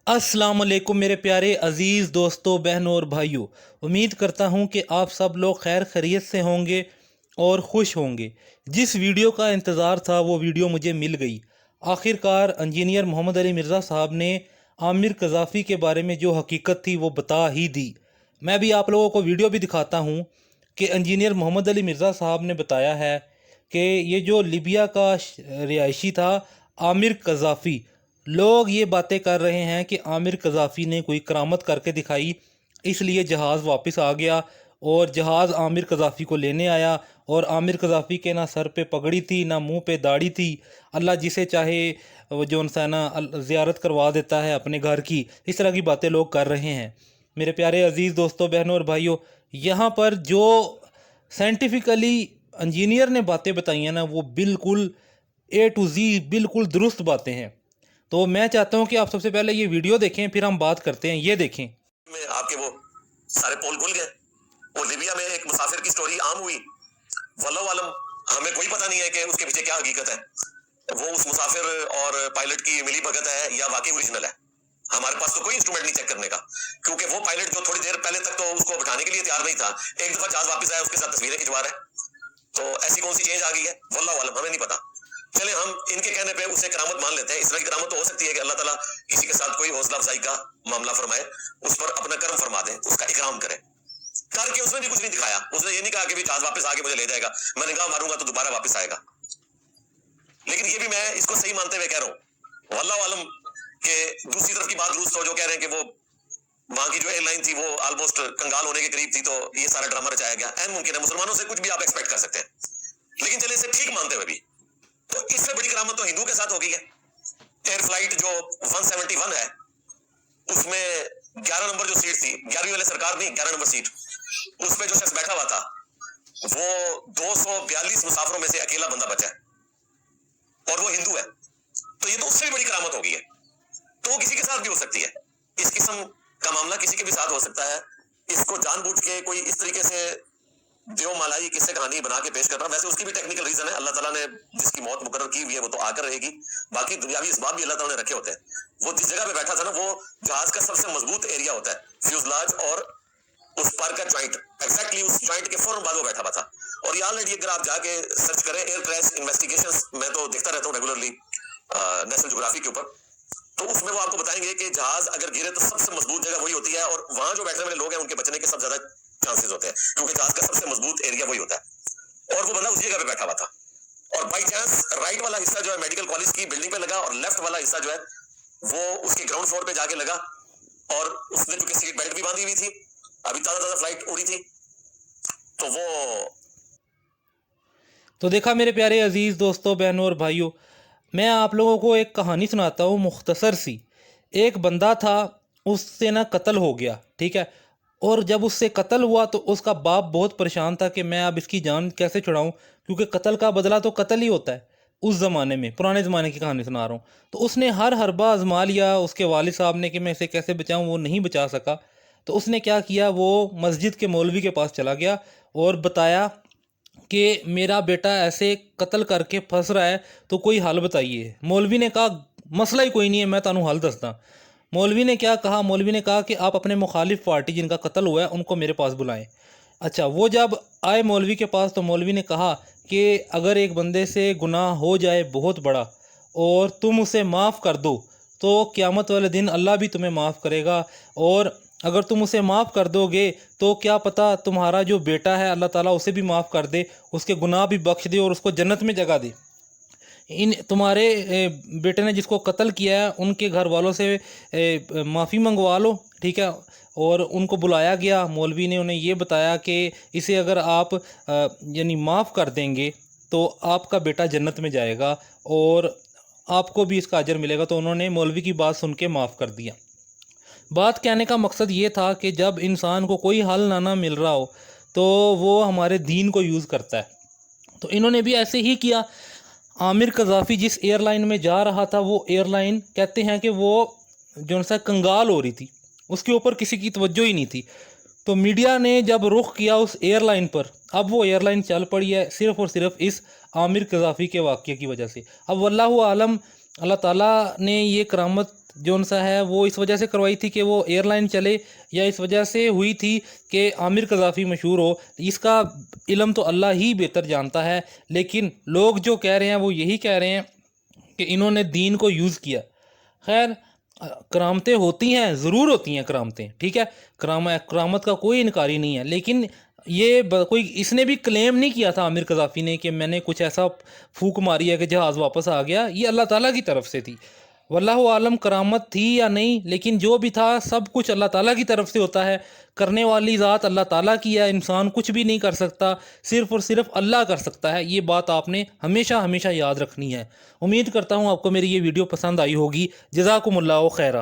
अस्सलाम वालेकुम मेरे प्यारे अज़ीज़ दोस्तों, बहनों और भाइयों। उम्मीद करता हूँ कि आप सब लोग खैर खैरियत से होंगे और ख़ुश होंगे। जिस वीडियो का इंतज़ार था वो वीडियो मुझे मिल गई। आखिरकार इंजीनियर मोहम्मद अली मिर्ज़ा साहब ने आमिर कज़ाफ़ी के बारे में जो हकीकत थी वो बता ही दी। मैं भी आप लोगों को वीडियो भी दिखाता हूँ कि इंजीनियर मोहम्मद अली मिर्ज़ा साहब ने बताया है कि ये जो लीबिया का रिहायशी था आमिर कज़ाफ़ी, लोग ये बातें कर रहे हैं कि आमिर कज़ाफ़ी ने कोई करामत करके दिखाई, इसलिए जहाज़ वापस आ गया और जहाज़ आमिर कज़ाफ़ी को लेने आया। और आमिर कज़ाफ़ी के ना सर पे पगड़ी थी ना मुंह पे दाढ़ी थी। अल्लाह जिसे चाहे वो जो इंसान ज़ियारत करवा देता है अपने घर की। इस तरह की बातें लोग कर रहे हैं। मेरे प्यारे अज़ीज़ दोस्तों, बहनों और भाइयों, यहाँ पर जो साइंटिफिकली इंजीनियर ने बातें बताई हैं ना, वो बिल्कुल ए टू ज़ी बिल्कुल दुरुस्त बातें हैं। तो मैं चाहता हूं कि आप सबसे पहले ये वीडियो देखें, फिर हम बात करते हैं। ये देखें। में आपके वो सारे पोल खुल गए। वो लीबिया में एक मुसाफिर की स्टोरी आम हुई। वल्लाहु आलम, हमें कोई पता नहीं है कि उसके पीछे क्या हकीकत है। वो उस मुसाफिर और पायलट की मिली भगत है या वाकई ओरिजिनल है। हमारे पास तो कोई इंस्ट्रूमेंट नहीं चेक करने का, क्योंकि वो पायलट जो थोड़ी देर पहले तक तो उसको बिठाने के लिए तैयार नहीं था, एक दफा जहाज वापस आया उसके साथ तस्वीरें खिंचवा रहे। तो ऐसी कौन सी चेंज आ गई है, वल्लाहु आलम, हमें नहीं पता। चले हम इनके कहने पे उसे करामत मान लेते हैं। इस तरह की करामत तो हो सकती है कि अल्लाह ताला किसी के साथ कोई हौसला अफजाई का मामला फरमाए, उस पर अपना कर्म फरमा दे, उसका इकराम करे। करके उसने भी कुछ नहीं दिखाया। उसने ये नहीं कहा कि भी जहाज वापस आके मुझे ले जाएगा, मैं निगाह मारूंगा तो दोबारा वापस आएगा। लेकिन ये भी मैं इसको सही मानते हुए कह रहा हूँ, वल्लाहु आलम, कि दूसरी तरफ की बात रूस तो जो कह रहे हैं कि वो वहां की जो एयरलाइन थी वो ऑलमोस्ट कंगाल होने के करीब थी, तो ये सारा ड्रामा रचाया गया। ऐन मुमकिन है, मुसलमानों से कुछ भी आप एक्सपेक्ट कर सकते हैं। लेकिन चले इसे ठीक मानते हुए भी, तो इससे बड़ी करामत तो हिंदू के साथ हो गई है। एयर फ्लाइट जो 171 है, उसमें 11 नंबर जो सीट थी, 11वीं वाले सरकार नहीं, 11 नंबर सीट, उस पे जो शख्स बैठा हुआ था वो 242 मुसाफिरों में से अकेला बंदा बचा है और वो हिंदू है। तो ये तो उससे भी बड़ी करामत हो गई है। तो वो किसी के साथ भी हो सकती है। इस किस्म का मामला किसी के भी साथ हो सकता है। इसको जानबूझ के कोई इस तरीके से देव मालाई किस्से कहानी बना के पेश करना, वैसे उसकी भी टेक्निकल रीजन है। अल्लाह ताला ने जिसकी मौत मुकर्रर की हुई है वो तो आकर रहेगी। बाकी दुनियावी इसबाब भी अल्लाह ताला ने रखे होते हैं। वो जिस जगह पे बैठा था ना, वो जहाज का सबसे मजबूत एरिया होता है, फ्यूजलाज और उस पर का जॉइंट, एग्जैक्टली उस जॉइंट के फौरन बाद वो बैठा हुआ था। और ये ऑलरेडी अगर आप जाके सर्च करें एयर क्रैश इन्वेस्टिगेशंस, मैं तो देखता रहता हूँ रेगुलरली नेशनल ज्योग्राफी के ऊपर, तो उसमें वो आपको बताएंगे कि जहाज अगर गिरे तो सबसे मजबूत जगह वही होती है, और वहां जो बैठने वाले लोग हैं उनके बचने के सब ज्यादा चांसेस होते हैं, क्योंकि जहाज का सबसे मजबूत एरिया वही होता है। और वो बंदा उस जगह पे बैठा हुआ था, और बाई चांस राइट वाला हिस्सा जो है मेडिकल कॉलेज की बिल्डिंग पे लगा, और लेफ्ट वाला हिस्सा जो है वो उसके ग्राउंड फ्लोर पे जाके लगा। और उसने चूंकि सीट बेल्ट भी बांधी हुई थी, अभी ताजा ताजा फ्लाइट उड़ी थी, तो वो तो देखा मेरे प्यारे अज़ीज़ दोस्तों, बहनों और भाइयों, मैं आप लोगों को एक कहानी सुनाता हूँ मुख्तसर सी। एक बंदा था, उससे ना कत्ल हो गया, ठीक है। और जब उससे कत्ल हुआ तो उसका बाप बहुत परेशान था कि मैं अब इसकी जान कैसे छुड़ाऊँ, क्योंकि कत्ल का बदला तो कत्ल ही होता है। उस ज़माने में, पुराने ज़माने की कहानी सुना रहा हूँ। तो उसने हर हरबा आजमा लिया उसके वालिद साहब ने कि मैं इसे कैसे बचाऊँ, वो नहीं बचा सका। तो उसने क्या किया, वो मस्जिद के मौलवी के पास चला गया और बताया कि मेरा बेटा ऐसे कत्ल करके फंस रहा है, तो कोई हल बताइए। मौलवी ने कहा मसला ही कोई नहीं है, मैं तानू हल दसदा। मौलवी ने क्या कहा, मौलवी ने कहा कि आप अपने मुखालिफ पार्टी जिनका कत्ल हुआ है उनको मेरे पास बुलाएं। अच्छा, वो जब आए मौलवी के पास तो मौलवी ने कहा कि अगर एक बंदे से गुनाह हो जाए बहुत बड़ा और तुम उसे माफ़ कर दो, तो क़यामत वाले दिन अल्लाह भी तुम्हें माफ़ करेगा। और अगर तुम उसे माफ़ कर दोगे तो क्या पता तुम्हारा जो बेटा है अल्लाह ताला उसे भी माफ़ कर दे, उसके गुनाह भी बख्श दे और उसको जन्नत में जगह दे। इन तुम्हारे बेटे ने जिसको कत्ल किया है उनके घर वालों से माफ़ी मंगवा लो, ठीक है। और उनको बुलाया गया, मौलवी ने उन्हें ये बताया कि इसे अगर आप यानी माफ़ कर देंगे तो आपका बेटा जन्नत में जाएगा और आपको भी इसका अजर मिलेगा। तो उन्होंने मौलवी की बात सुन के माफ़ कर दिया। बात कहने का मकसद ये था कि जब इंसान को कोई हल ना मिल रहा हो तो वो हमारे दीन को यूज़ करता है। तो इन्होंने भी ऐसे ही किया। आमिर कज़ाफ़ी जिस एयरलाइन में जा रहा था, वो एयरलाइन कहते हैं कि वो जो सा कंगाल हो रही थी, उसके ऊपर किसी की तवज्जो ही नहीं थी। तो मीडिया ने जब रुख किया उस एयरलाइन पर, अब वो एयरलाइन चल पड़ी है सिर्फ़ और सिर्फ इस आमिर कज़ाफ़ी के वाक़ये की वजह से। अब वल्लाहु आलम اللہ تعالیٰ نے یہ کرامت جو سا ہے وہ اس وجہ سے کروائی تھی کہ وہ ایئر لائن چلے، یا اس وجہ سے ہوئی تھی کہ عامر قذافی مشہور ہو؟ اس کا علم تو اللہ ہی بہتر جانتا ہے، لیکن لوگ جو کہہ رہے ہیں وہ یہی کہہ رہے ہیں کہ انہوں نے دین کو یوز کیا۔ خیر، کرامتیں ہوتی ہیں، ضرور ہوتی ہیں کرامتیں، ٹھیک ہے، کرامت کا کوئی انکاری نہیں ہے، لیکن یہ کوئی اس نے بھی کلیم نہیں کیا تھا عامر قذافی نے کہ میں نے کچھ ایسا پھونک ماری ہے کہ جہاز واپس آ گیا، یہ اللہ تعالیٰ کی طرف سے تھی۔ واللہ عالم کرامت تھی یا نہیں، لیکن جو بھی تھا سب کچھ اللہ تعالیٰ کی طرف سے ہوتا ہے، کرنے والی ذات اللہ تعالیٰ کی ہے، انسان کچھ بھی نہیں کر سکتا، صرف اور صرف اللہ کر سکتا ہے۔ یہ بات آپ نے ہمیشہ ہمیشہ یاد رکھنی ہے۔ امید کرتا ہوں آپ کو میری یہ ویڈیو پسند آئی ہوگی۔ جزاکم اللہ خیرہ۔